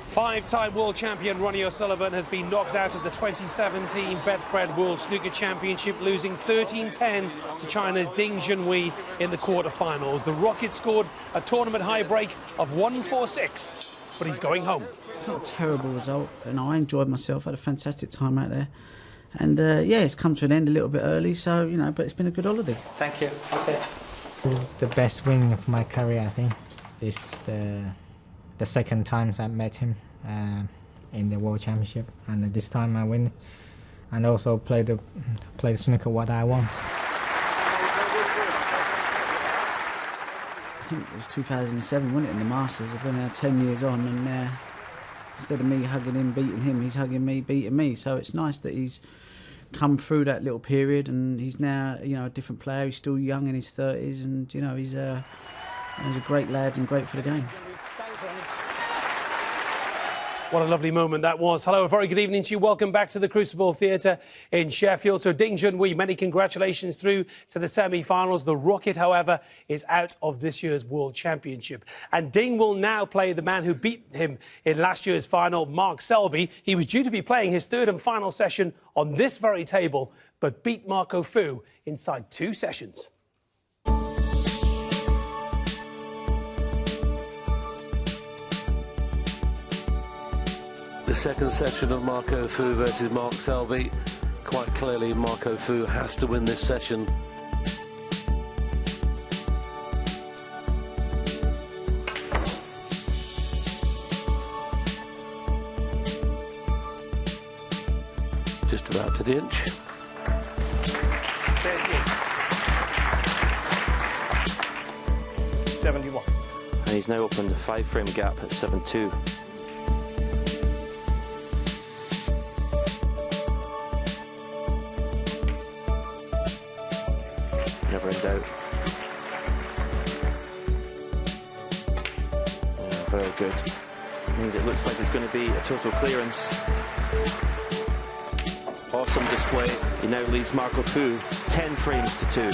Five-time world champion Ronnie O'Sullivan has been knocked out of the 2017 Betfred World Snooker Championship, losing 13-10 to China's Ding Junhui in the quarter-finals. The Rocket scored a tournament high break of 146, but he's going home. It's not a terrible result, and I enjoyed myself. I had a fantastic time out there. And, yeah, it's come to an end a little bit early, so, you know, but it's been a good holiday. Thank you. Okay. This is the best win of my career, I think. This is the second time I met him in the World Championship, and this time I win, and also play the snooker what I want. I think it was 2007, wasn't it, in the Masters? I've been there 10 years on, and instead of me hugging him, beating him, he's hugging me, beating me. So it's nice that he's come through that little period, and he's now, you know, a different player. He's still young in his 30s, and you know, he's a great lad and great for the game. What a lovely moment that was. Hello, a very good evening to you. Welcome back to the Crucible Theatre in Sheffield. So Ding Junhui, many congratulations through to the semi-finals. The Rocket, however, is out of this year's World Championship. And Ding will now play the man who beat him in last year's final, Mark Selby. He was due to be playing his third and final session on this very table, but beat Marco Fu inside 2 sessions. The second session of Marco Fu versus Mark Selby. Quite clearly, Marco Fu has to win this session. Just about to the inch. 71. And he's now opened a 5-frame gap at 7-2. Never in doubt. Yeah, very good. Means it looks like there's going to be a total clearance. Awesome display. He now leads Marco Fu 10 frames to 2.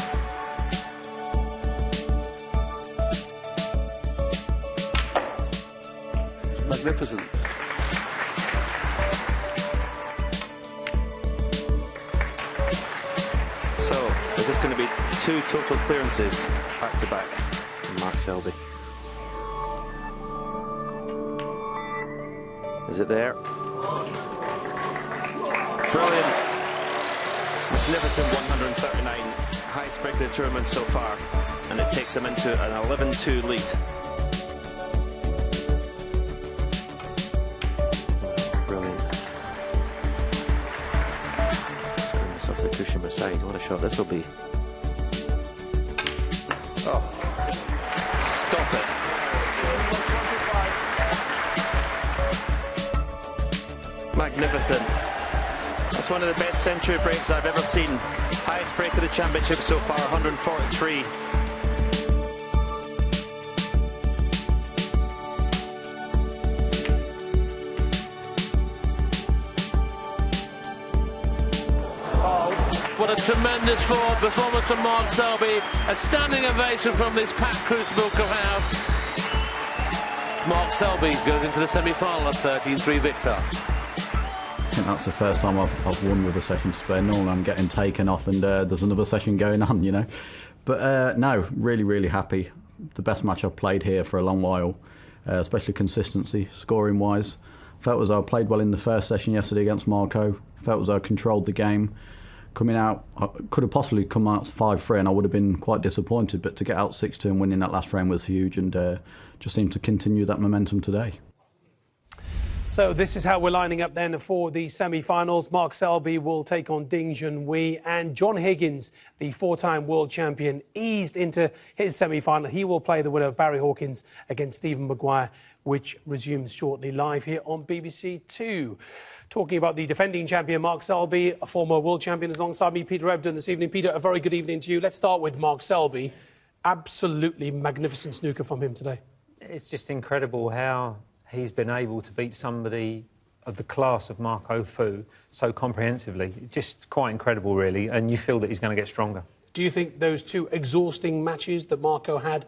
Magnificent. So, is this going to be 2 total clearances back to back from Mark Selby? Is it there? Brilliant. Magnificent 139. Highest break of the tournament so far. And it takes him into an 11-2 lead. Brilliant. Screwing this off the cushion side. What a shot this will be. Oh. Stop it. Magnificent. That's one of the best century breaks I've ever seen. Highest break of the championship so far, 143. What a tremendous performance from Mark Selby. A standing ovation from this packed Crucible crowd. Mark Selby goes into the semi-final, a 13-3 victor. I think that's the first time I've won with a session to spare. Normally I'm getting taken off and there's another session going on, you know. But no, really happy. The best match I've played here for a long while, especially consistency, scoring-wise. Felt as though I played well in the first session yesterday against Marco. Felt as though I controlled the game. Coming out, I could have possibly come out 5-3 and I would have been quite disappointed, but to get out 6-2 and winning that last frame was huge, and just seemed to continue that momentum today. So this is how we're lining up then for the semi-finals. Mark Selby will take on Ding Junhui, and John Higgins, the 4-time world champion, eased into his semi-final. He will play the winner of Barry Hawkins against Stephen Maguire, which resumes shortly live here on BBC Two. Talking about the defending champion, Mark Selby, a former world champion, is alongside me, Peter Ebdon, this evening. Peter, a very good evening to you. Let's start with Mark Selby. Absolutely magnificent snooker from him today. It's just incredible how he's been able to beat somebody of the class of Marco Fu so comprehensively. Just quite incredible, really, and you feel that he's going to get stronger. Do you think those two exhausting matches that Marco had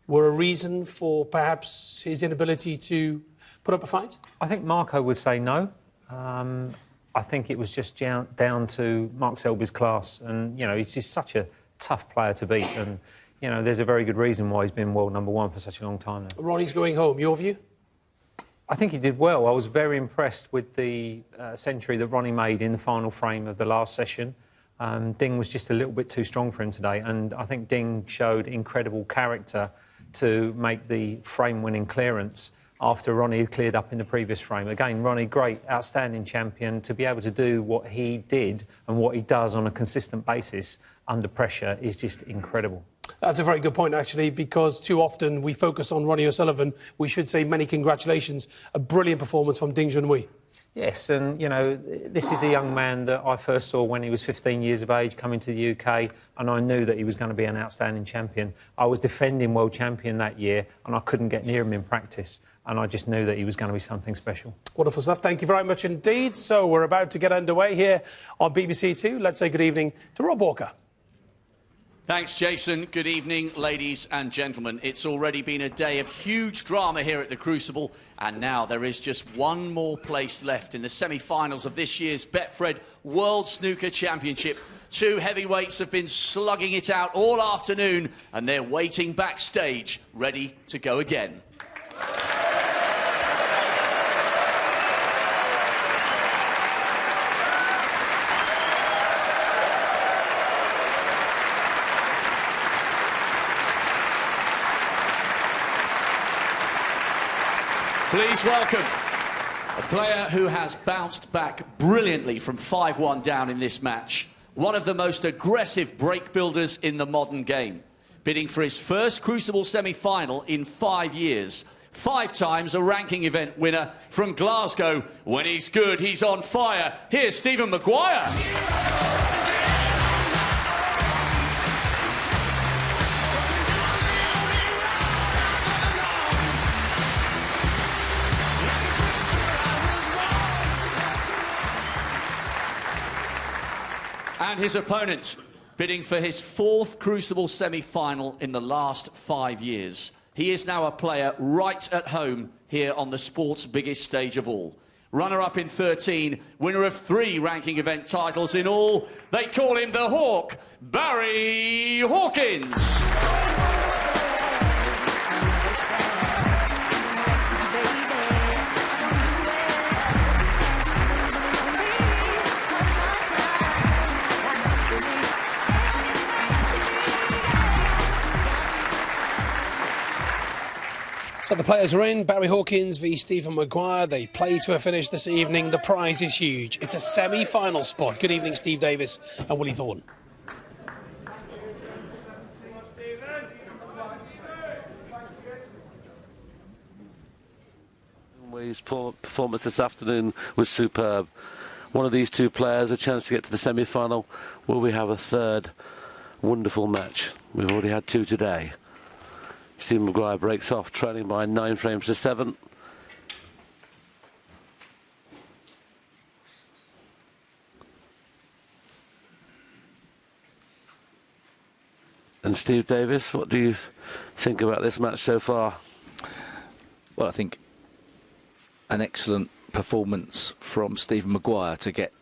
were a reason for perhaps his inability to put up a fight? I think Marco would say no. I think it was just down to Mark Selby's class, and, you know, he's just such a tough player to beat, and, you know, there's a very good reason why he's been world #1 for such a long time now. Ronnie's going home, your view? I think he did well. I was very impressed with the century that Ronnie made in the final frame of the last session. Ding was just a little bit too strong for him today, and I think Ding showed incredible character to make the frame-winning clearance after Ronnie had cleared up in the previous frame. Again, Ronnie, great, outstanding champion. To be able to do what he did and what he does on a consistent basis under pressure is just incredible. That's a very good point, actually, because too often we focus on Ronnie O'Sullivan. We should say many congratulations. A brilliant performance from Ding Junhui. Yes, and, you know, this is a young man that I first saw when he was 15 years of age, coming to the UK, and I knew that he was going to be an outstanding champion. I was defending world champion that year, and I couldn't get near him in practice, and I just knew that he was going to be something special. Wonderful stuff. Thank you very much indeed. So we're about to get underway here on BBC Two. Let's say good evening to Rob Walker. Thanks, Jason. Good evening, ladies and gentlemen. It's already been a day of huge drama here at the Crucible, and now there is just one more place left in the semi-finals of this year's Betfred World Snooker Championship. Two heavyweights have been slugging it out all afternoon, and they're waiting backstage, ready to go again. Please welcome a player who has bounced back brilliantly from 5-1 down in this match. One of the most aggressive break builders in the modern game. Bidding for his first Crucible semi-final in 5 years. 5 times a ranking event winner from Glasgow. When he's good, he's on fire. Here's Stephen Maguire. And his opponent, bidding for his 4th Crucible semi-final in the last 5 years. He is now a player right at home here on the sport's biggest stage of all. Runner-up in 13, winner of 3 ranking event titles in all. They call him the Hawk, Barry Hawkins. So the players are in. Barry Hawkins v Stephen Maguire. They play to a finish this evening. The prize is huge. It's a semi-final spot. Good evening, Steve Davis and Willie Thorne. His performance this afternoon was superb. One of these two players, a chance to get to the semi-final. Will we have a third wonderful match? We've already had 2 today. Stephen Maguire breaks off, trailing by 9 frames to 7. And Steve Davis, what do you think about this match so far? Well, I think an excellent performance from Stephen Maguire to get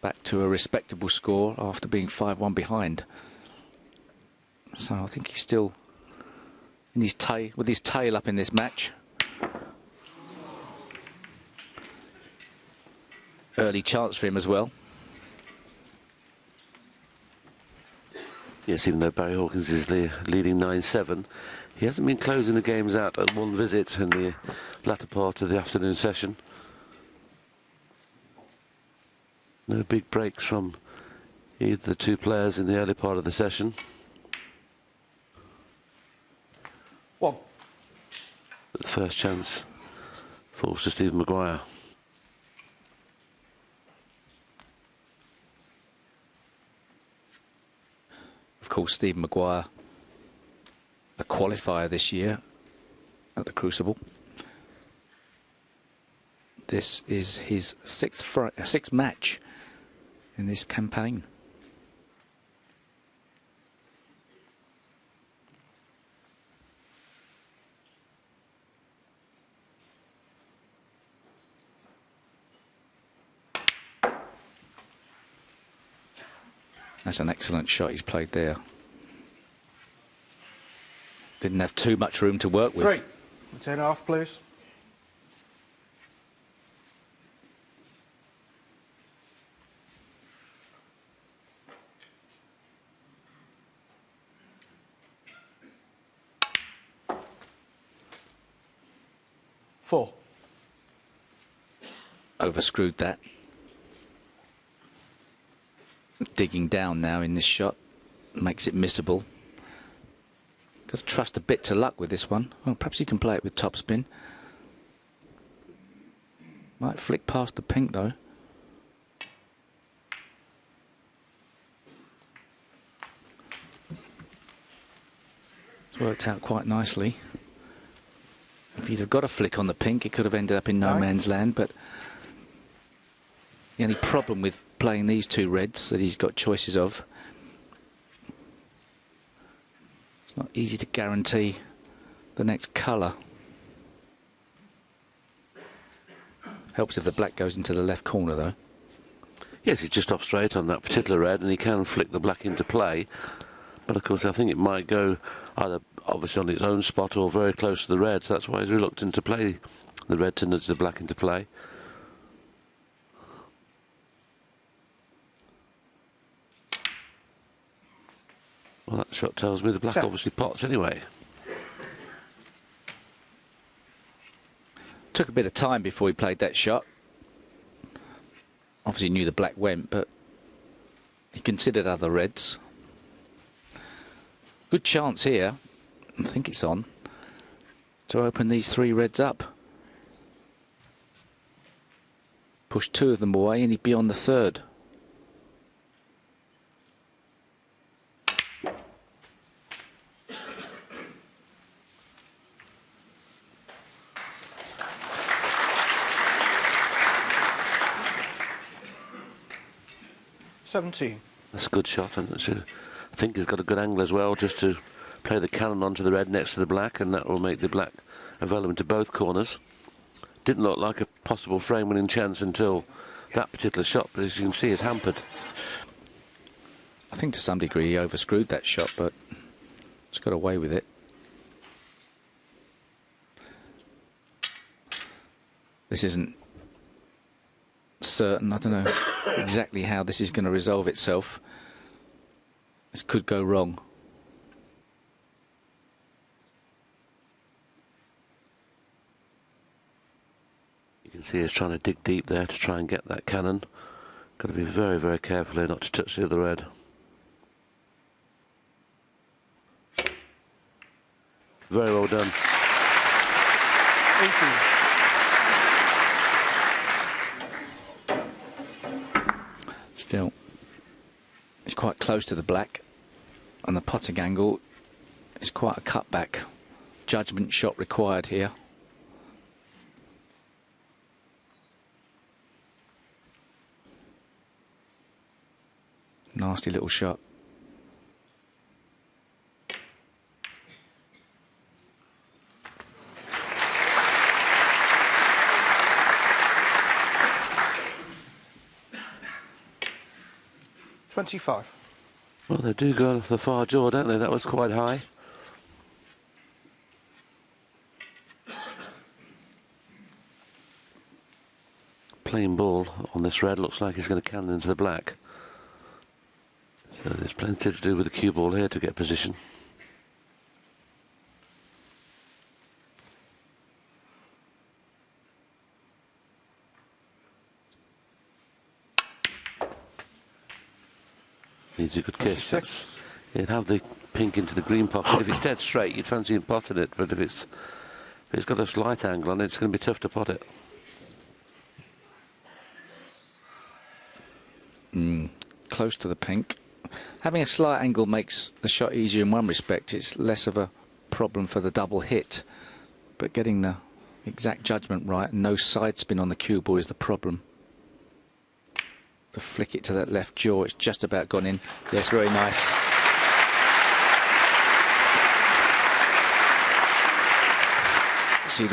back to a respectable score after being 5-1 behind. So I think he's still in his with his tail up in this match. Early chance for him as well. Yes, even though Barry Hawkins is the leading 9-7, he hasn't been closing the games out at one visit in the latter part of the afternoon session. No big breaks from either the two players in the early part of the session. Well, The first chance falls to Stephen Maguire. Of course, Stephen Maguire, a qualifier this year at the Crucible. this is his sixth match in this campaign. That's an excellent shot he's played there. Didn't have too much room to work with. 3. 10.5, please. Four. Overscrewed that. Digging down now in this shot makes it missable. Got to trust a bit to luck with this one. Well, perhaps you can play it with topspin. Might flick past the pink though. It's worked out quite nicely. If he'd have got a flick on the pink, it could have ended up in no man's land, but the only problem with playing these two reds that he's got choices of, it's not easy to guarantee the next colour. Helps if the black goes into the left corner though. Yes, he's just off straight on that particular red, and he can flick the black into play. But of course I think it might go either obviously on its own spot or very close to the red, so that's why he's reluctant to play the red to nudge the black into play. Well, that shot tells me the black obviously pots anyway. Took a bit of time before he played that shot. Obviously knew the black went, but he considered other reds. Good chance here, I think it's on, to open these three reds up. Push two of them away and he'd be on the third. That's a good shot, and I think he's got a good angle as well, just to play the cannon onto the red next to the black, and that will make the black available to both corners. Didn't look like a possible frame-winning chance until that particular shot, but as you can see, it's hampered. I think to some degree he overscrewed that shot, but he's got away with it. This isn't certain. I don't know exactly how this is going to resolve itself. This could go wrong. You can see he's trying to dig deep there to try and get that cannon. Got to be very, very careful here not to touch the other red. Very well done. 18. Still, it's quite close to the black, and the putting angle is quite a cutback. Judgment shot required here. Nasty little shot. Well, they do go off the far jaw, don't they? That was quite high. Plain ball on this red, looks like he's going to cannon into the black. So there's plenty to do with the cue ball here to get position. Needs a good kiss. You'd have the pink into the green pocket. If it's dead straight, you'd fancy him potting it, but if it's got a slight angle on it, it's going to be tough to pot it. Close to the pink. Having a slight angle makes the shot easier in one respect. It's less of a problem for the double hit, but getting the exact judgment right, and no side spin on the cue ball is the problem. To flick it to that left jaw, it's just about gone in. Yes, very nice. See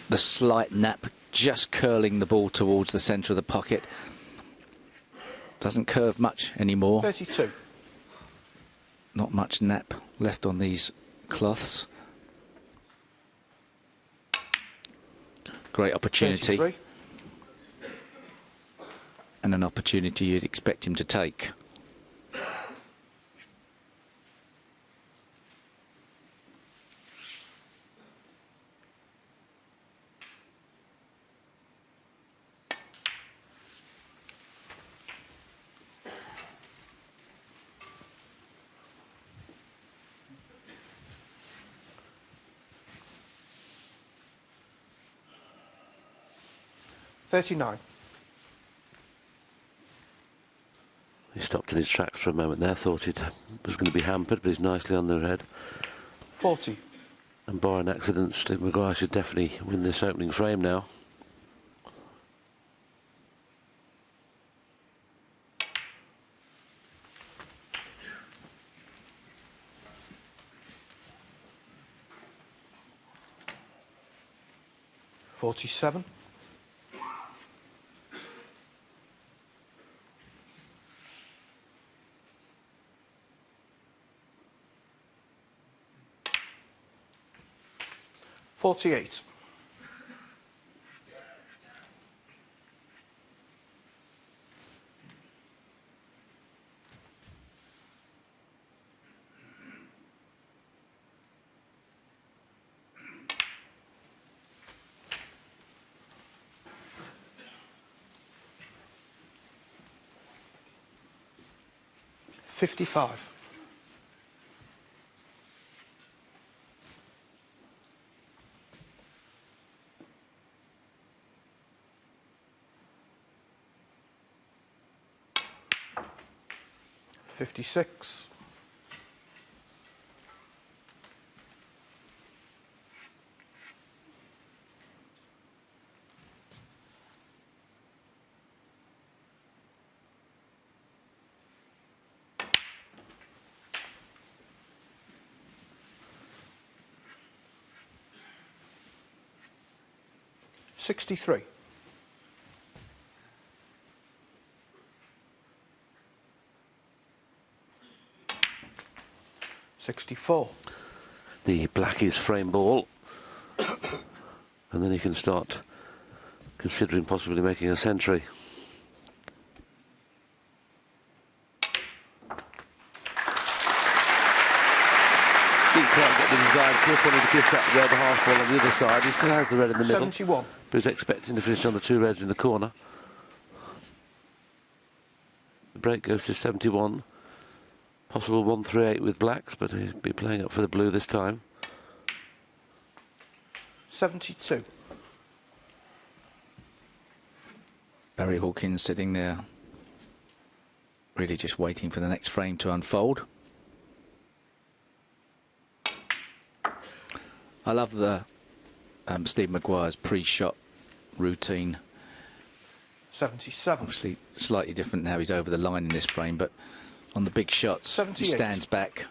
the slight nap, just curling the ball towards the centre of the pocket. Doesn't curve much anymore. 32. Not much nap left on these cloths. Great opportunity. 33. And an opportunity you'd expect him to take. $39. He stopped in his tracks for a moment there, thought it was going to be hampered, but he's nicely on the head. 40. And barring accidents, Steve Maguire should definitely win this opening frame now. $47. $48. $55. $56. $63. $64. The blackies frame ball. And then he can start considering possibly making a century. Didn't quite get the desired kiss, wanted to kiss that red half ball on the other side. He still has the red in the middle. 71. But he's expecting to finish on the two reds in the corner. The break goes to 71. Possible 138 with blacks, but he'll be playing up for the blue this time. 72. Barry Hawkins sitting there, really just waiting for the next frame to unfold. I love the Steve Maguire's pre-shot routine. 77. Obviously slightly different now, he's over the line in this frame, but on the big shots 78. he stands back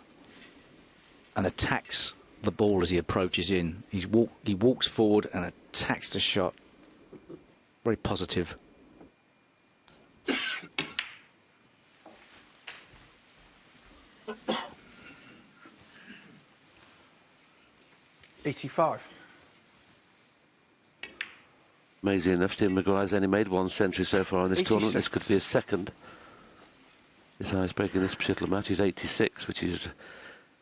and attacks the ball as he approaches in. He walks forward and attacks the shot. Very positive. $85. Amazing enough, Steve Maguire's only made one century so far in this 86. tournament. This could be his second. His highest break in this particular match is 86, which is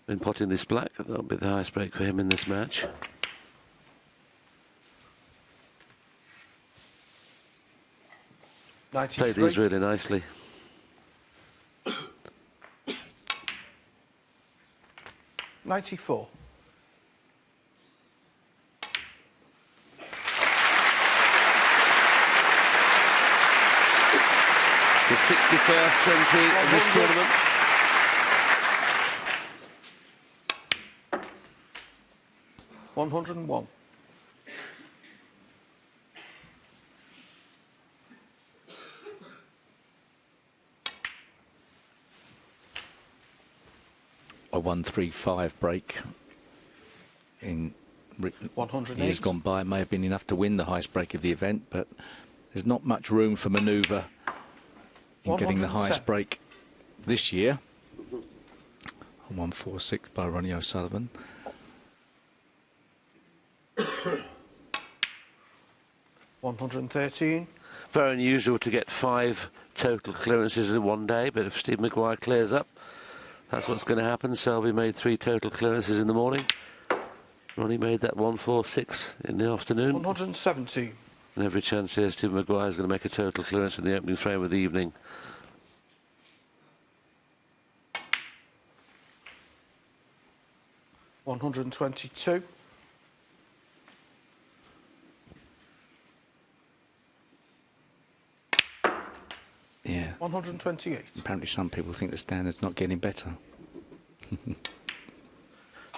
been potting this black. That'll be the highest break for him in this match. Played these really nicely. $94. The 61st century of this tournament. $101. a 1-3-5 break in 108. years gone by. It may have been enough to win the highest break of the event, but there's not much room for manoeuvre in getting the highest break this year. 1-4-6 by Ronnie O'Sullivan. 113. Very unusual to get 5 total clearances in one day, but if Steve Maguire clears up, that's what's going to happen. Selby made 3 total clearances in the morning. Ronnie made that 1-4-6 in the afternoon. 117. And every chance here, Steve Maguire is going to make a total clearance in the opening frame of the evening. $122. Yeah. 128. Apparently some people think the standard's not getting better.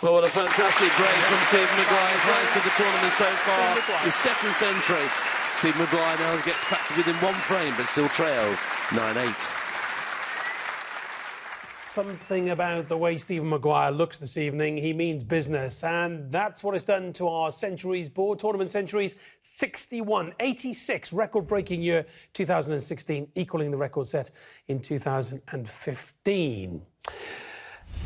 Well, what a fantastic break from Steve Maguire's rise to the tournament so far. His second century. Steve Maguire now gets back to within 1 frame, but still trails 9-8. Something about the way Stephen Maguire looks this evening. He means business, and that's what it's done to our centuries board. Tournament centuries 61, 86, record-breaking year 2016, equaling the record set in 2015.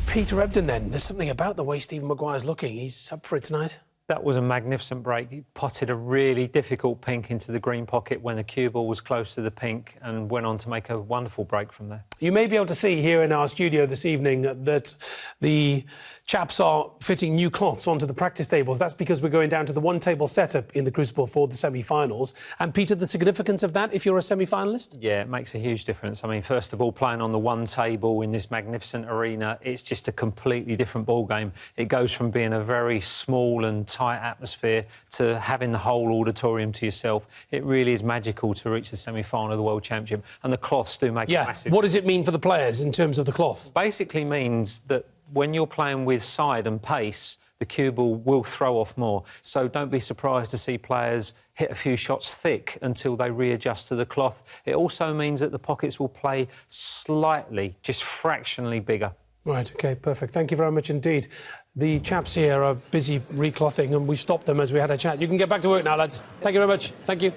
Peter Ebdon, then, there's something about the way Stephen Maguire's looking. He's up for it tonight. That was a magnificent break. He potted a really difficult pink into the green pocket when the cue ball was close to the pink and went on to make a wonderful break from there. You may be able to see here in our studio this evening that the chaps are fitting new cloths onto the practice tables. That's because we're going down to the one-table setup in the Crucible for the semi-finals. And, Peter, the significance of that if you're a semi-finalist? Yeah, it makes a huge difference. I mean, first of all, playing on the one table in this magnificent arena, it's just a completely different ball game. It goes from being a very small and tight atmosphere to having the whole auditorium to yourself. It really is magical to reach the semi-final of the World Championship, and the cloths do make a massive... What does it mean for the players in terms of the cloth? Basically means that when you're playing with side and pace, the cue ball will throw off more. So don't be surprised to see players hit a few shots thick until they readjust to the cloth. It also means that the pockets will play slightly, just fractionally bigger. Right, OK, perfect. Thank you very much indeed. The chaps here are busy reclothing and we stopped them as we had a chat. You can get back to work now, lads. Thank you very much. Thank you.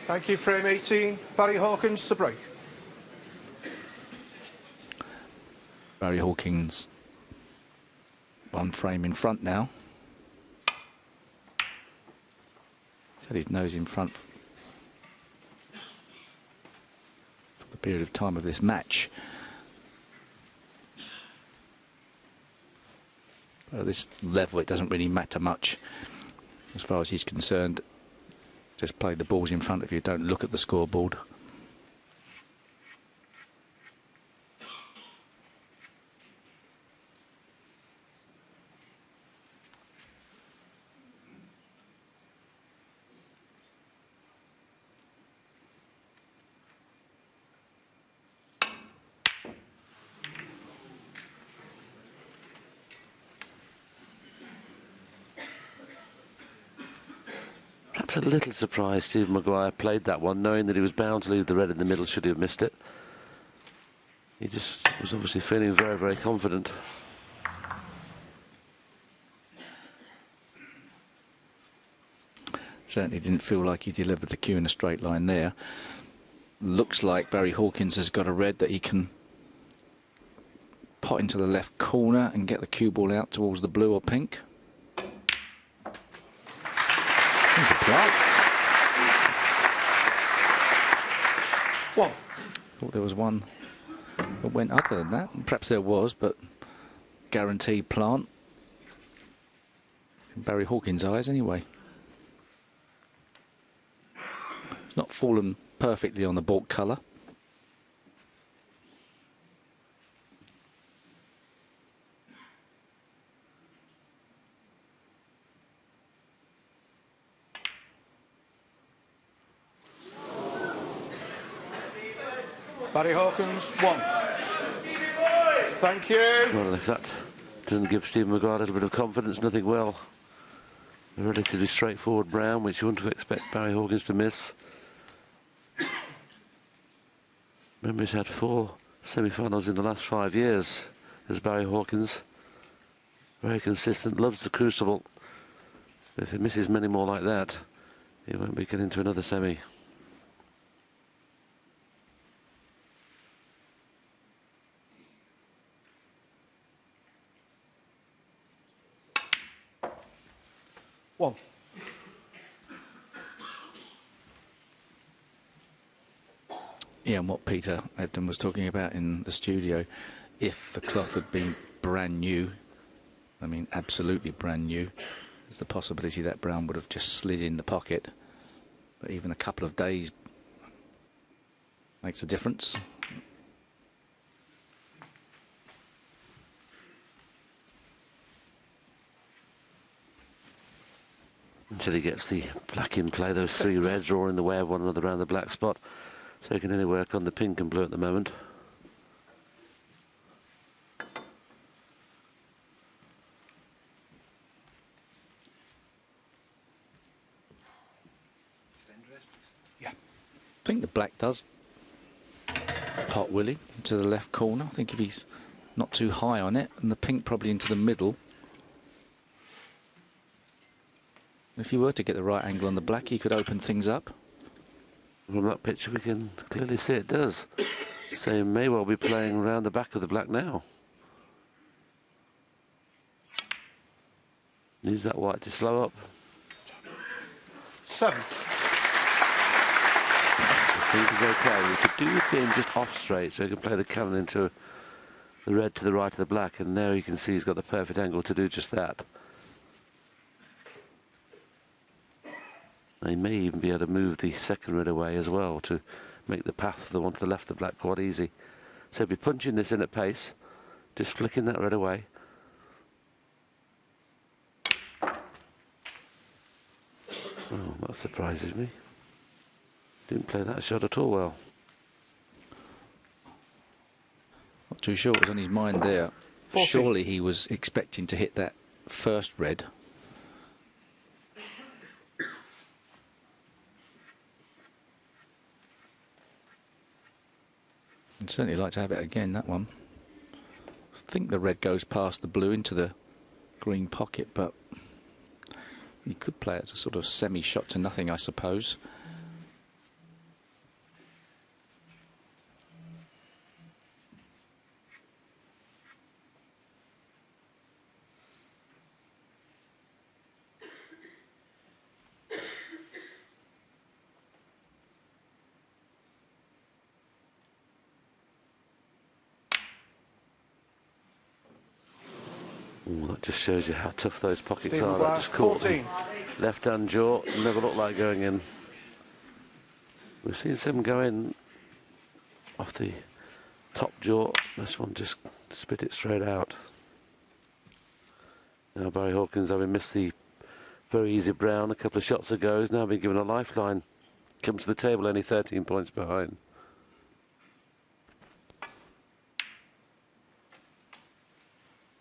Thank you, frame 18. Barry Hawkins to break. Barry Hawkins 1 frame in front now. He's had his nose in front for the period of time of this match. At this level, it doesn't really matter much as far as he's concerned. Just play the balls in front of you, don't look at the scoreboard. Perhaps a little surprised Stephen Maguire played that one, knowing that he was bound to leave the red in the middle should he have missed it. He just was obviously feeling very, very confident. Certainly didn't feel like he delivered the cue in a straight line there. Looks like Barry Hawkins has got a red that he can pot into the left corner and get the cue ball out towards the blue or pink. There's a play. One. Thought there was one that went other than that. Perhaps there was, but guaranteed plant. In Barry Hawkins' eyes, anyway. It's not fallen perfectly on the baulk colour. Barry Hawkins, 1. Thank you. Well, if that doesn't give Stephen Maguire a little bit of confidence, nothing will. A relatively straightforward brown, which you wouldn't expect Barry Hawkins to miss. Remember, he's had 4 semi-finals in the last 5 years. There's Barry Hawkins. Very consistent, loves the crucible. If he misses many more like that, he won't be getting to another semi. One. Yeah, and what Peter Ebden was talking about in the studio, if the cloth had been brand new, I mean absolutely brand new, there's the possibility that brown would have just slid in the pocket. But even a couple of days makes a difference. Until he gets the black in play, those 3 reds are all in the way of one another around the black spot. So he can only work on the pink and blue at the moment. Yeah. I think the black does pot Willie into the left corner. I think if he's not too high on it, and the pink probably into the middle. If you were to get the right angle on the black, he could open things up. From that picture we can clearly see it does. So he may well be playing around the back of the black now. Use that white to slow up. 7. I think he's okay. We could do with being just off straight so he can play the cannon into the red to the right of the black, and there you can see he's got the perfect angle to do just that. They may even be able to move the second red away as well to make the path, the one to the left of the black, quite easy. So be punching this in at pace, just flicking that red away. Oh, that surprises me. Didn't play that shot at all well. Not too sure what was on his mind there. 40. Surely he was expecting to hit that first red. I'd certainly like to have it again, that one. I think the red goes past the blue into the green pocket, but you could play it as a sort of semi-shot to nothing, I suppose. Ooh, that just shows you how tough those pockets Stephen are. Maguire, That just caught 14. left-hand jaw, never looked like going in. We've seen some go in off the top jaw. This one just spit it straight out. Now Barry Hawkins, having missed the very easy brown a couple of shots ago, has now been given a lifeline. Comes to the table only 13 points behind.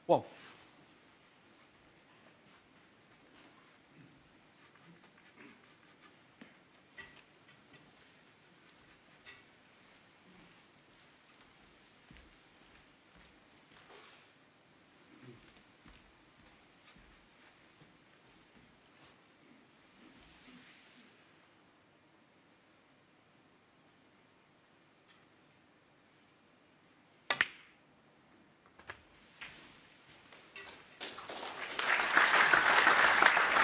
One.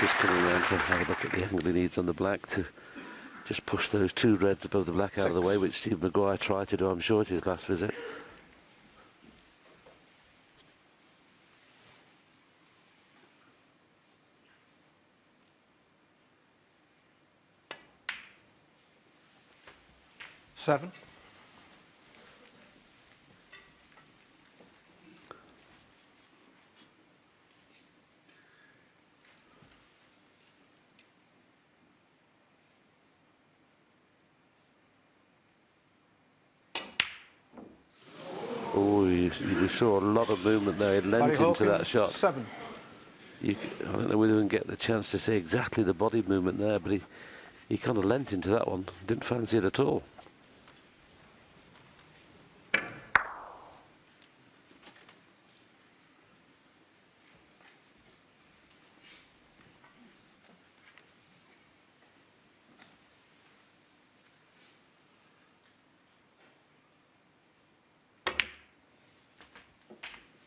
Just coming around to have a look at the angle he needs on the black to just push those 2 reds above the black out of the way, which Steve Maguire tried to do, I'm sure, at his last visit. Seven. Oh, you saw a lot of movement there. He leant Barry into that Hawkins, shot. 7. I don't know whether we can get the chance to see exactly the body movement there, but he kind of leant into that one. Didn't fancy it at all.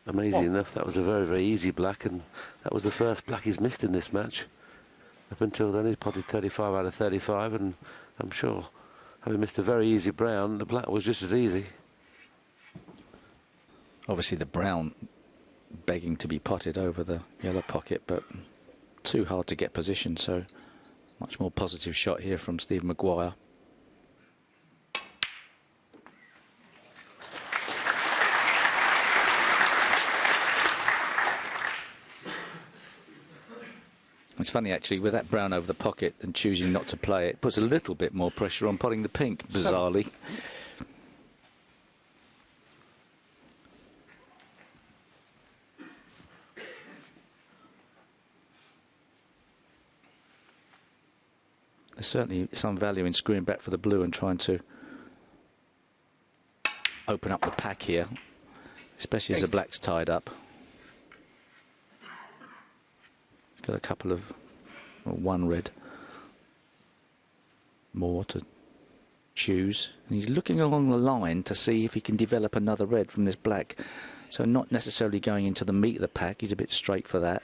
Amazing enough, that was a very, very easy black, and that was the first black he's missed in this match. Up until then, he's potted 35 out of 35, and I'm sure, having missed a very easy brown, the black was just as easy. Obviously, the brown begging to be potted over the yellow pocket, but too hard to get position, so much more positive shot here from Steve Maguire. It's funny, actually, with that brown over the pocket and choosing not to play it, puts a little bit more pressure on potting the pink, bizarrely. There's certainly some value in screwing back for the blue and trying to open up the pack here, especially as the black's tied up. Got a couple of, well, one red more to choose, and he's looking along the line to see if he can develop another red from this black, so not necessarily going into the meat of the pack. He's a bit straight for that,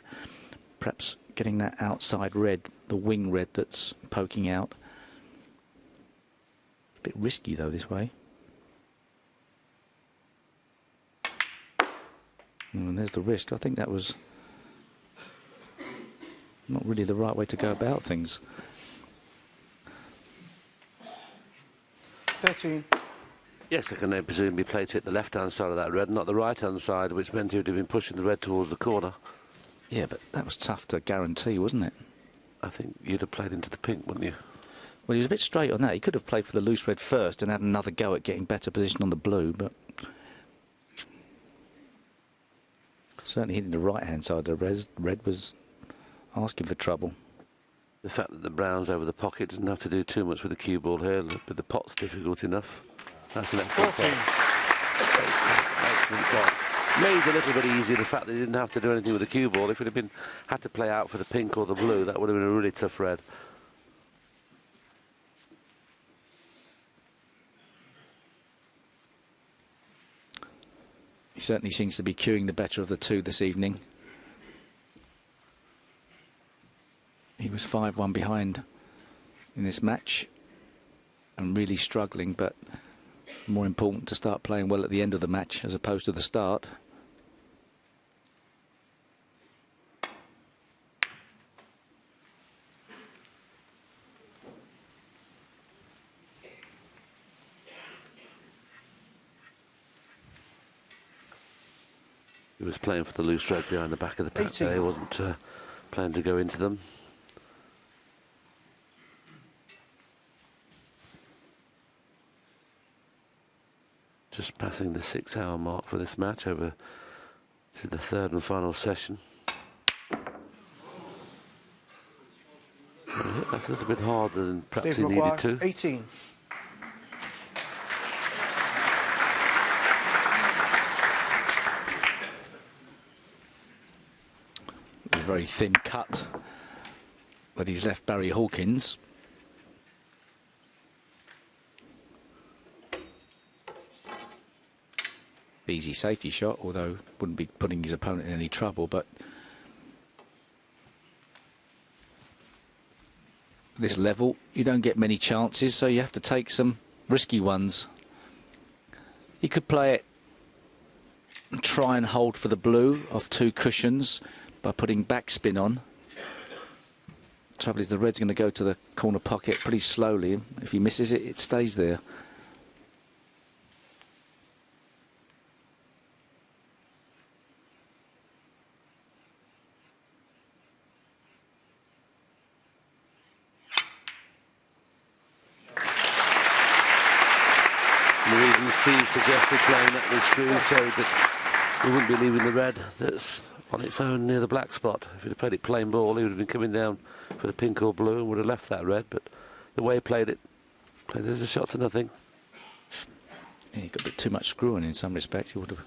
perhaps getting that outside red, the wing red that's poking out. A bit risky though this way. And there's the risk. I think that was not really the right way to go about things. 13. Yes, I can then presumably play to hit the left-hand side of that red, not the right-hand side, which meant he would have been pushing the red towards the corner. Yeah, but that was tough to guarantee, wasn't it? I think you'd have played into the pink, wouldn't you? Well, he was a bit straight on that. He could have played for the loose red first and had another go at getting better position on the blue, but certainly hitting the right-hand side of the red was asking for trouble. The fact that the brown's over the pocket doesn't have to do too much with the cue ball here, but the pot's difficult enough. That's an excellent pot. Excellent pot. Made a little bit easier the fact that he didn't have to do anything with the cue ball. If it had to play out for the pink or the blue, that would have been a really tough red. He certainly seems to be cueing the better of the two this evening. He was 5-1 behind in this match and really struggling, but more important to start playing well at the end of the match as opposed to the start. He was playing for the loose red behind the back of the pack there. He wasn't planning to go into them. Just passing the 6-hour mark for this match over to the third and final session. That's a little bit harder than perhaps he needed to. 18. It's a very thin cut, but he's left Barry Hawkins. Easy safety shot, although wouldn't be putting his opponent in any trouble, but this level you don't get many chances, so you have to take some risky ones. He could play it and try and hold for the blue off two cushions by putting backspin on. The trouble is the red's going to go to the corner pocket pretty slowly. If he misses it, it stays there. Steve suggested playing that with screws so that he wouldn't be leaving the red that's on its own near the black spot. If he'd have played it plain ball, he would have been coming down for the pink or blue and would have left that red, but the way he played it as a shot to nothing. Yeah, he got a bit too much screw on in some respects. He would have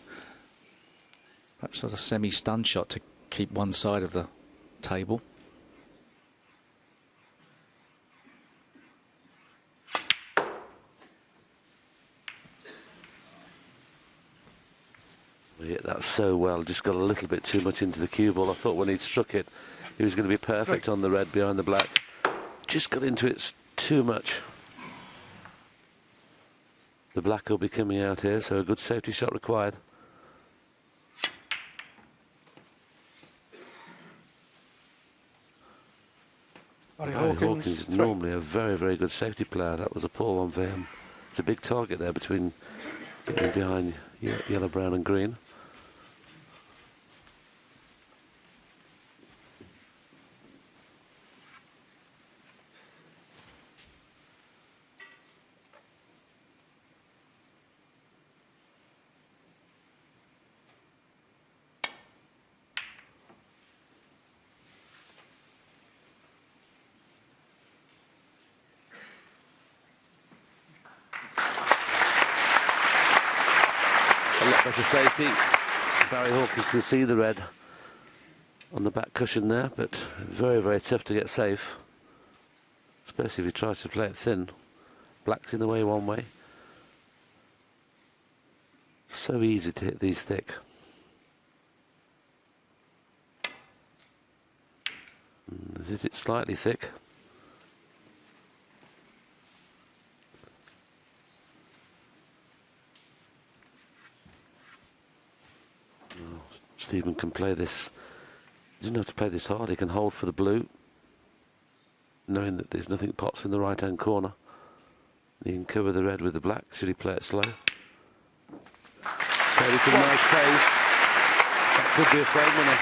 perhaps sort of semi-stun shot to keep one side of the table. He hit that that so well. Just got a little bit too much into the cue ball. I thought when he'd struck it, he was going to be perfect on the red behind the black. Just got into it too much. The black will be coming out here, so a good safety shot required. Barry Hawkins is 3. normally a very, very good safety player. That was a poor one for him. It's a big target there between getting behind yellow, brown and green. A lot better safety. Barry Hawkins can see the red on the back cushion there, but very, very tough to get safe, especially if he tries to play it thin. Black's in the way one way. So easy to hit these thick. Is it slightly thick? Stephen can play this. He doesn't have to play this hard. He can hold for the blue, knowing that there's nothing pots in the right-hand corner. He can cover the red with the black. Should he play it slow? Played it at a nice pace. That could be a frame winner.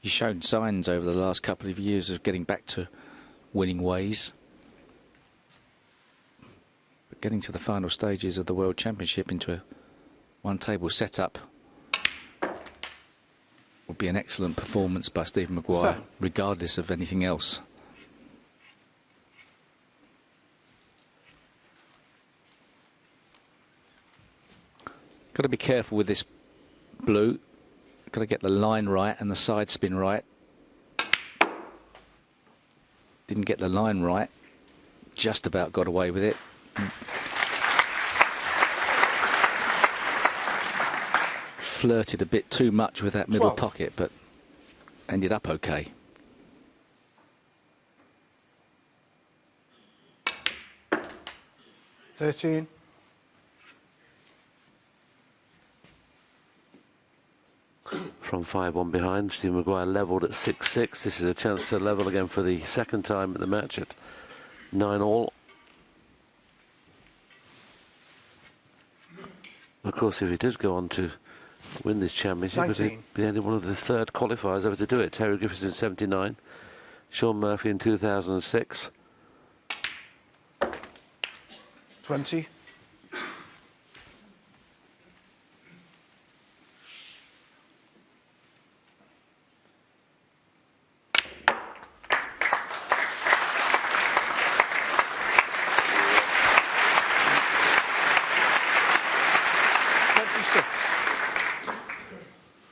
He's shown signs over the last couple of years of getting back to winning ways. But getting to the final stages of the World Championship into a one-table setup would be an excellent performance by Stephen Maguire, regardless of anything else. Got to be careful with this blue. Got to get the line right and the side spin right. Didn't get the line right. Just about got away with it. Flirted a bit too much with that middle pocket, but ended up okay. $13. From 5-1 behind, Steve Maguire levelled at 6-6. This is a chance to level again for the second time at the match at 9-all. Of course, if he does go on to win this championship, he'll be only one of the third qualifiers ever to do it. Terry Griffiths in '79, Sean Murphy in 2006. 20.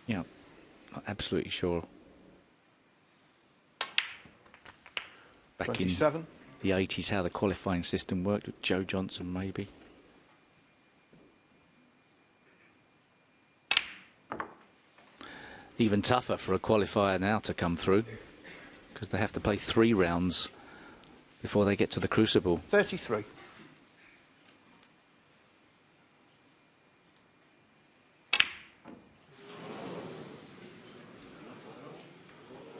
Yeah, not absolutely sure. Back 27. in the 80s, how the qualifying system worked with Joe Johnson, maybe. Even tougher for a qualifier now to come through, because they have to play 3 rounds before they get to the Crucible. 33.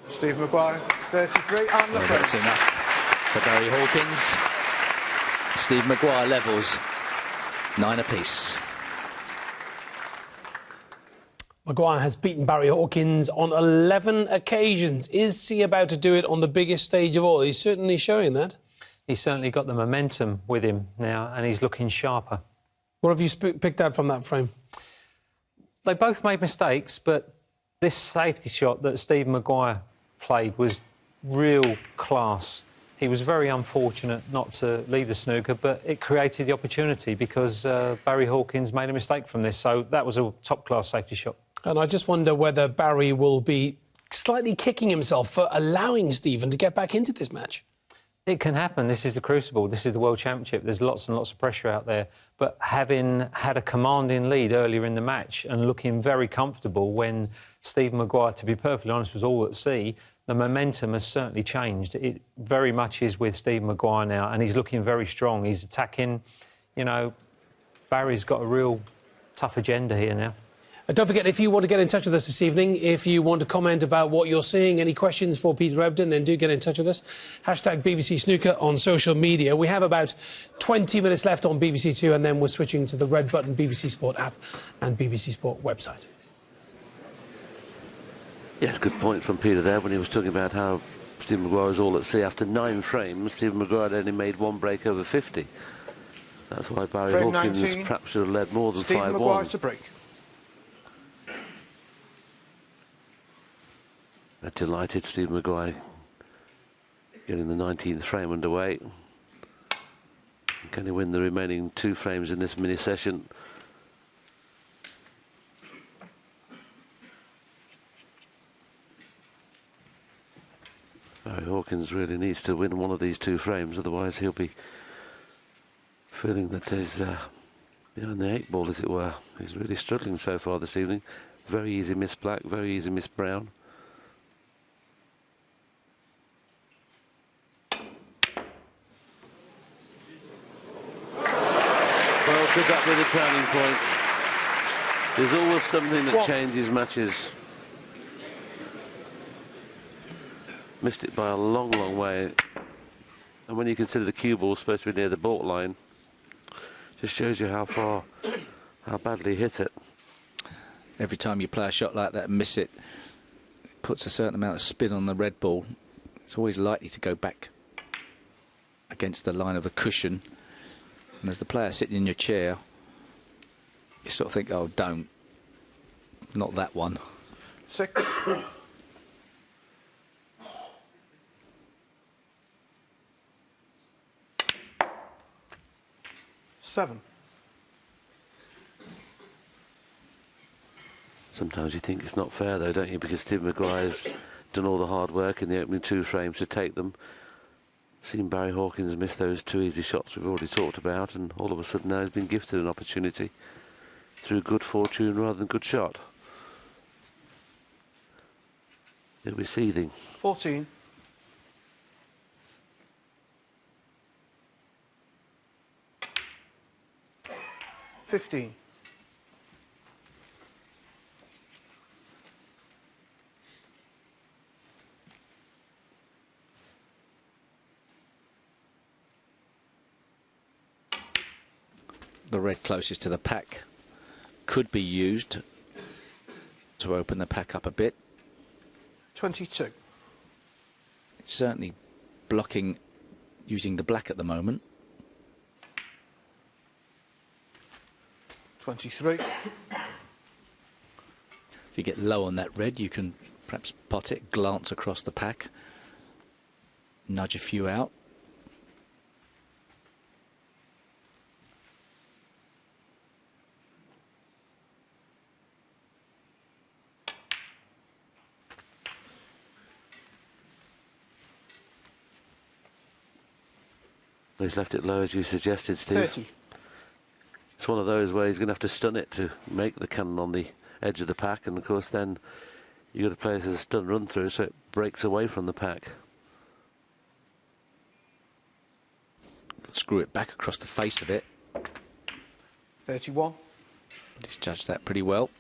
Steve Maguire, 33, and the frame. That's enough for Barry Hawkins. Steve Maguire levels 9 apiece. Maguire has beaten Barry Hawkins on 11 occasions. Is he about to do it on the biggest stage of all? He's certainly showing that. He's certainly got the momentum with him now, and he's looking sharper. What have you picked out from that frame? They both made mistakes, but this safety shot that Steve Maguire played was real class. He was very unfortunate not to lead the snooker, but it created the opportunity because Barry Hawkins made a mistake from this. So that was a top-class safety shot. And I just wonder whether Barry will be slightly kicking himself for allowing Stephen to get back into this match. It can happen. This is the Crucible. This is the World Championship. There's lots and lots of pressure out there. But having had a commanding lead earlier in the match and looking very comfortable when Stephen Maguire, to be perfectly honest, was all at sea, the momentum has certainly changed. It very much is with Stephen Maguire now, and he's looking very strong. He's attacking. You know, Barry's got a real tough agenda here now. Don't forget, if you want to get in touch with us this evening, if you want to comment about what you're seeing, any questions for Peter Ebdon, then do get in touch with us. Hashtag BBC Snooker on social media. We have about 20 minutes left on BBC Two, and then we're switching to the Red Button BBC Sport app and BBC Sport website. Yes, good point from Peter there when he was talking about how Stephen Maguire was all at sea. After 9 frames, Stephen Maguire had only made 1 break over 50. That's why Barry Frame Hawkins 19, perhaps should have led more than 5-1. Stephen Maguire to break. Delighted Stephen Maguire getting the 19th frame underway. Can he win the remaining 2 frames in this mini session? Barry Hawkins really needs to win one of these 2 frames, otherwise he'll be feeling that he's behind the 8 ball, as it were. He's really struggling so far this evening. Very easy miss black, very easy miss brown. Well, could that be the turning point? There's always something that changes matches. Missed it by a long, long way. And when you consider the cue ball supposed to be near the baulk line, just shows you how badly he hit it. Every time you play a shot like that and miss it, it puts a certain amount of spin on the red ball. It's always likely to go back against the line of the cushion. And as the player sitting in your chair, you sort of think, oh, don't. Not that one. 6. 7. Sometimes you think it's not fair, though, don't you? Because Steve Maguire's done all the hard work in the opening 2 frames to take them. Seen Barry Hawkins miss those 2 easy shots we've already talked about, and all of a sudden now he's been gifted an opportunity through good fortune rather than good shot. He'll be seething. 14. 15. The red closest to the pack could be used to open the pack up a bit. 22. It's certainly blocking using the black at the moment. 23. If you get low on that red, you can perhaps pot it, glance across the pack, nudge a few out. He's left it low, as you suggested, Steve. 30. It's one of those where he's going to have to stun it to make the cannon on the edge of the pack, and of course then you've got to play this as a stun run through so it breaks away from the pack. Screw it back across the face of it. 31. He's judged that pretty well.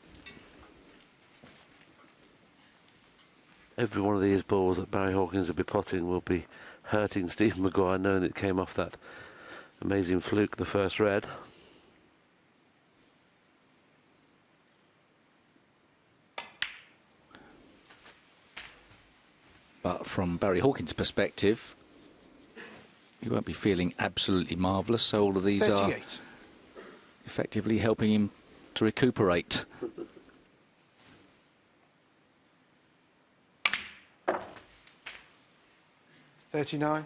Every one of these balls that Barry Hawkins will be potting will be hurting Stephen Maguire, knowing it came off that amazing fluke, the first red. But from Barry Hawkins' perspective, he won't be feeling absolutely marvellous, so all of these 38. are effectively helping him to recuperate. 39.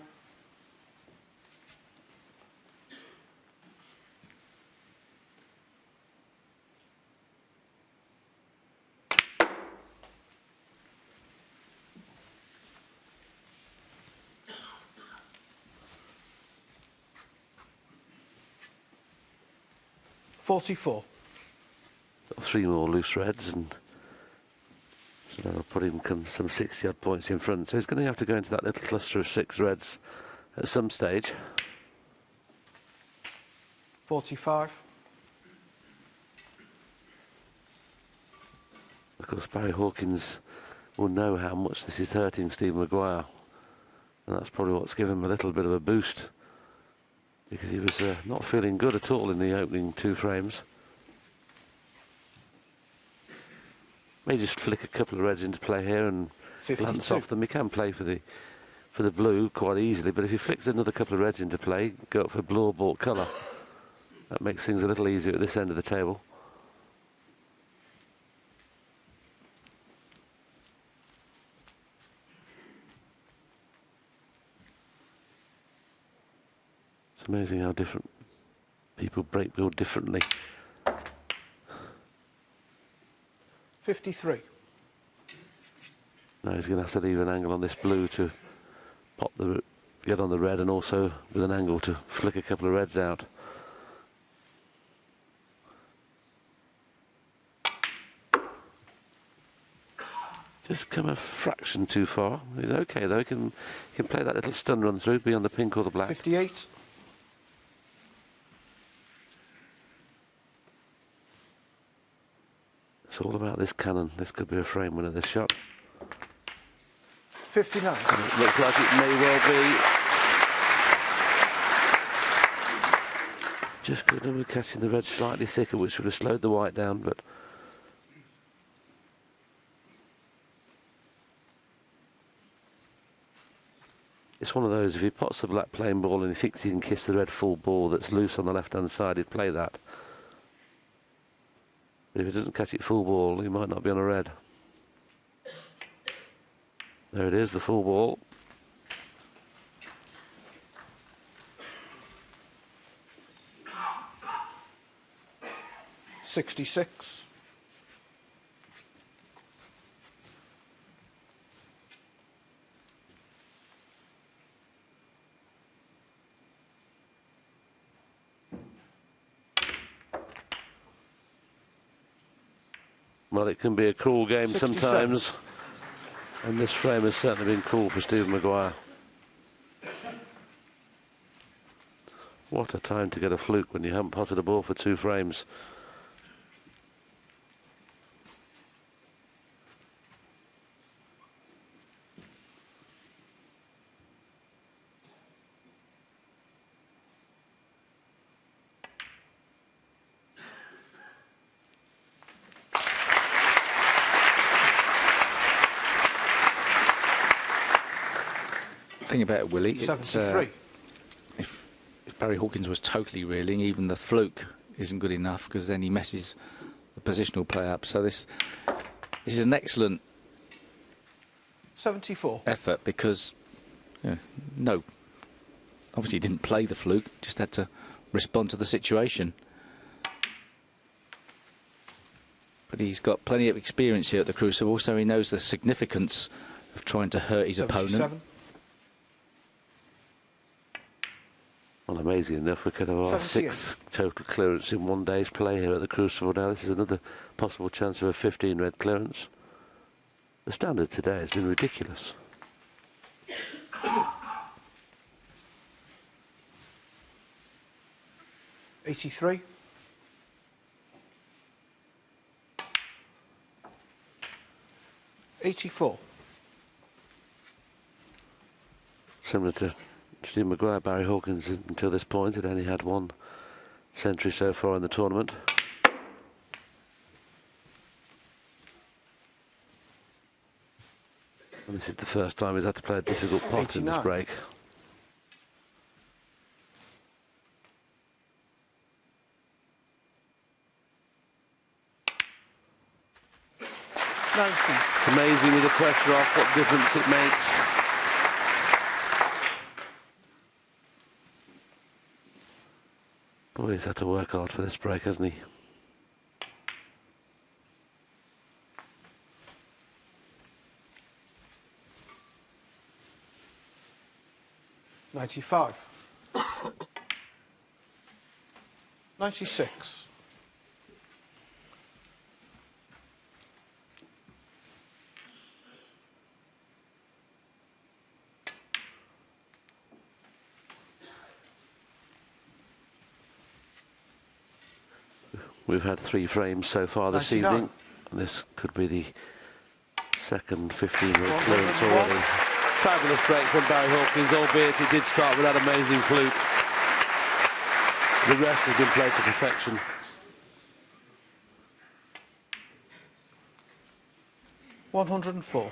$44. Got 3 more loose reds, and so that'll put him some 60-odd points in front. So he's going to have to go into that little cluster of 6 reds at some stage. 45. Of course, Barry Hawkins will know how much this is hurting Steve Maguire, and that's probably what's given him a little bit of a boost, because he was not feeling good at all in the opening 2 frames. May just flick a couple of reds into play here and 52. glance off them. He can play for the blue quite easily, but if he flicks another couple of reds into play, go up for blue or bought colour, that makes things a little easier at this end of the table. It's amazing how different people break build differently. 53. Now he's going to have to leave an angle on this blue to get on the red, and also with an angle to flick a couple of reds out. Just come a fraction too far. He's okay though. He can play that little stun run through, be on the pink or the black. 58. It's all about this cannon. This could be a frame winner, this shot. 59. And it looks like it may well be. Just good and we're catching the red slightly thicker, which would have slowed the white down, but it's one of those, if he pots the black plain ball and he thinks he can kiss the red full ball that's loose on the left-hand side, he'd play that. But if he doesn't catch it full ball, he might not be on a red. There it is, the full ball. $66. Well, it can be a cruel game 67. sometimes, and this frame has certainly been cruel for Stephen Maguire. What a time to get a fluke when you haven't potted a ball for 2 frames. Thing about it, Willie, 73. if Barry Hawkins was totally reeling, even the fluke isn't good enough, because then he messes the positional play up. So this is an excellent 74. effort, because no, obviously he didn't play the fluke, just had to respond to the situation. But he's got plenty of experience here at the Crucible, so he knows the significance of trying to hurt his 77. opponent. Well, amazing enough, we could have our 6th total clearance in one day's play here at the Crucible. Now this is another possible chance of a 15 red clearance. The standard today has been ridiculous. $83. $84. Similar to Steve Maguire, Barry Hawkins until this point had only had 1 century so far in the tournament. And this is the first time he's had to play a difficult pot in this 89. break. It's amazing with the pressure off what difference it makes. Boy, he's had to work hard for this break, hasn't he? $95. 96. We've had 3 frames so far this 99. evening. This could be the second 15-minute clearance already. Fabulous break from Barry Hawkins, albeit it did start with that amazing fluke. The rest has been played to perfection. $104.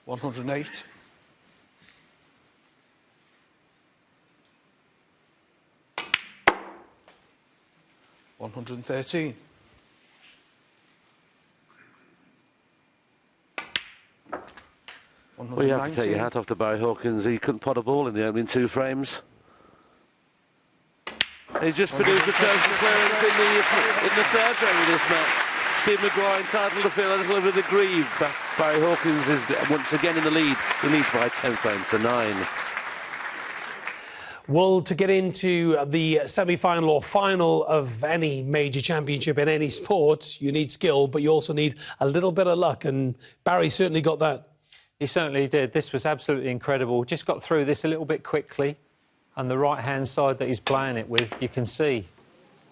$108. $113. Well, you have to take your hat off to Barry Hawkins. He couldn't pot a ball in the opening 2 frames. He's just produced a total clearance in the 3rd frame of this match. Steve Maguire entitled to feel a little bit aggrieved, but Barry Hawkins is once again in the lead. He leads by 10 frames to 9. Well, to get into the semi-final or final of any major championship in any sport, you need skill, but you also need a little bit of luck, and Barry certainly got that. He certainly did. This was absolutely incredible. Just got through this a little bit quickly, and the right-hand side that he's playing it with, you can see,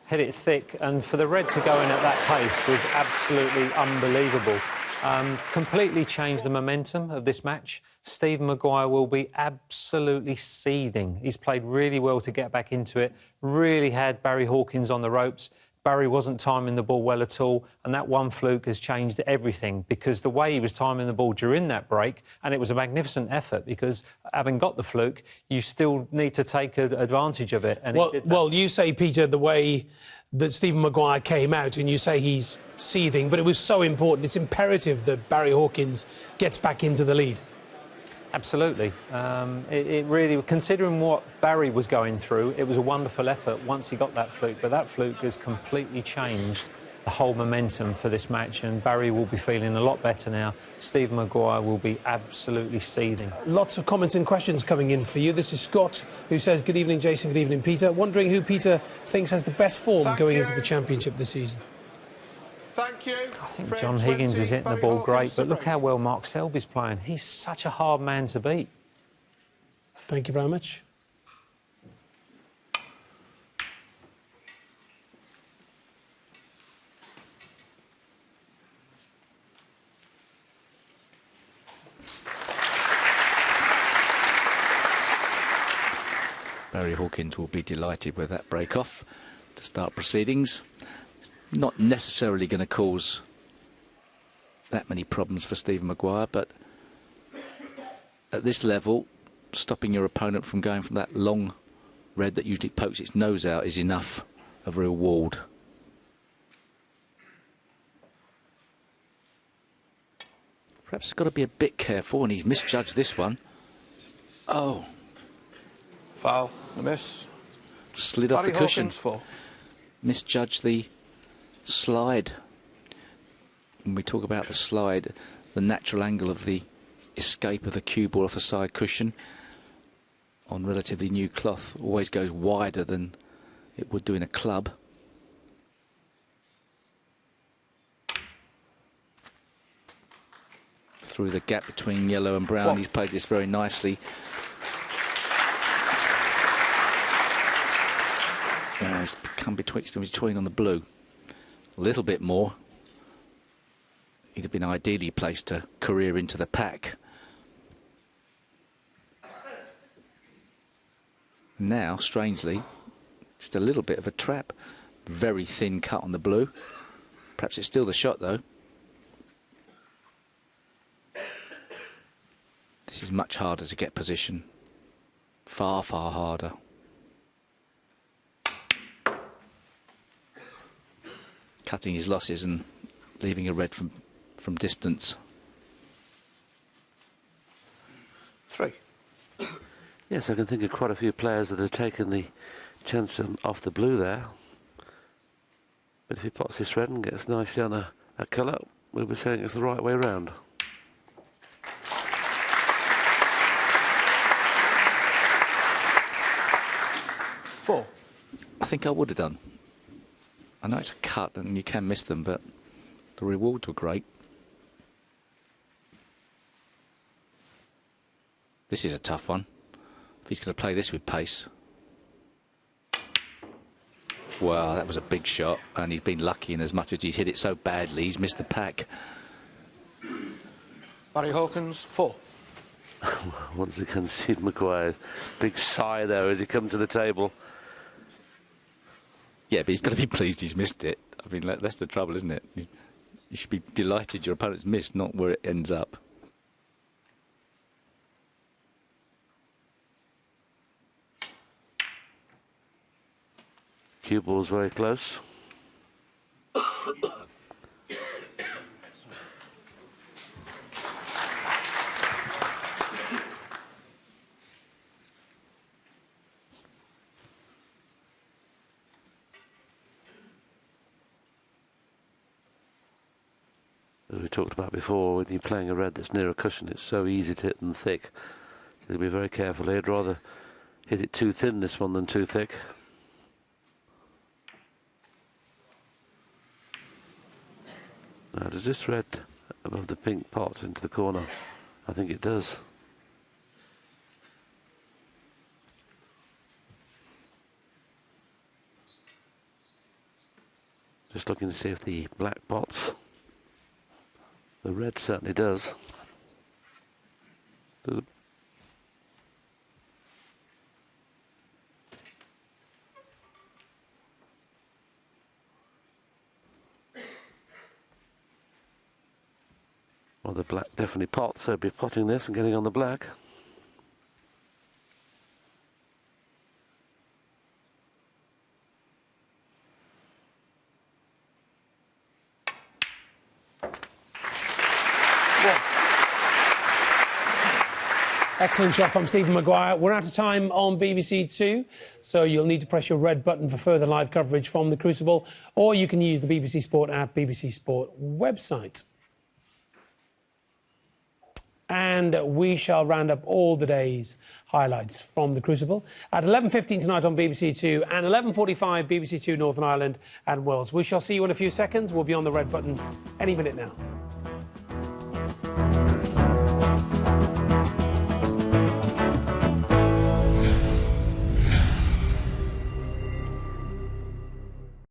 hit it thick, and for the red to go in at that pace was absolutely unbelievable. Completely changed the momentum of this match. Stephen Maguire will be absolutely seething. He's played really well to get back into it, really had Barry Hawkins on the ropes. Barry wasn't timing the ball well at all, and that one fluke has changed everything, because the way he was timing the ball during that break, and it was a magnificent effort, because having got the fluke, you still need to take advantage of it. And well, you say, Peter, the way that Stephen Maguire came out, and you say he's seething, but it was so important. It's imperative that Barry Hawkins gets back into the lead. Absolutely. It really, considering what Barry was going through, it was a wonderful effort once he got that fluke. But that fluke has completely changed the whole momentum for this match, and Barry will be feeling a lot better now. Stephen Maguire will be absolutely seething. Lots of comments and questions coming in for you. This is Scott, who says, good evening, Jason, good evening, Peter. Wondering who Peter thinks has the best form going into the championship this season. Thank you. I think John Higgins is hitting the ball great, but look how well Mark Selby's playing. He's such a hard man to beat. Thank you very much. Barry Hawkins will be delighted with that break-off to start proceedings. Not necessarily going to cause that many problems for Stephen Maguire, but at this level, stopping your opponent from going from that long red that usually pokes its nose out is enough of a reward. Perhaps he's got to be a bit careful, and he's misjudged this one. Oh. Foul, a miss. Slid off the cushion. For. Misjudged the slide. When we talk about the slide, the natural angle of the escape of the cue ball off the side cushion on relatively new cloth always goes wider than it would do in a club. Through the gap between yellow and brown, he's played this very nicely. It's come between on the blue. A little bit more. He'd have been ideally placed to career into the pack. Now, strangely, just a little bit of a trap. Very thin cut on the blue. Perhaps it's still the shot, though. This is much harder to get position. Far, far harder. Cutting his losses and leaving a red from distance. 3. Yes, I can think of quite a few players that have taken the chance off the blue there. But if he pots this red and gets nicely on a colour, we'll be saying it's the right way round. 4. I think I would have done. I know it's a cut and you can miss them, but the rewards were great. This is a tough one. If he's going to play this with pace. Wow, that was a big shot, and he's been lucky in as much as he's hit it so badly, he's missed the pack. Barry Hawkins, 4. Once again, Sid Maguire, big sigh there as he come to the table. Yeah, but he's got to be pleased he's missed it. I mean, that's the trouble, isn't it? You should be delighted your opponent's missed, not where it ends up. Cue ball's very close. As we talked about before, when you're playing a red that's near a cushion, it's so easy to hit them thick. So you'll be very careful. He'd rather hit it too thin, this one, than too thick. Now, does this red above the pink pot into the corner? I think it does. Just looking to see if the black pots. The red certainly does. Does it? Well, the black definitely pots, so he'll be potting this and getting on the black. Excellent shot from Stephen Maguire. We're out of time on BBC Two, so you'll need to press your red button for further live coverage from the Crucible, or you can use the BBC Sport app, BBC Sport website. And we shall round up all the day's highlights from the Crucible at 11:15 tonight on BBC Two and 11:45 BBC Two Northern Ireland and Wales. We shall see you in a few seconds. We'll be on the red button any minute now.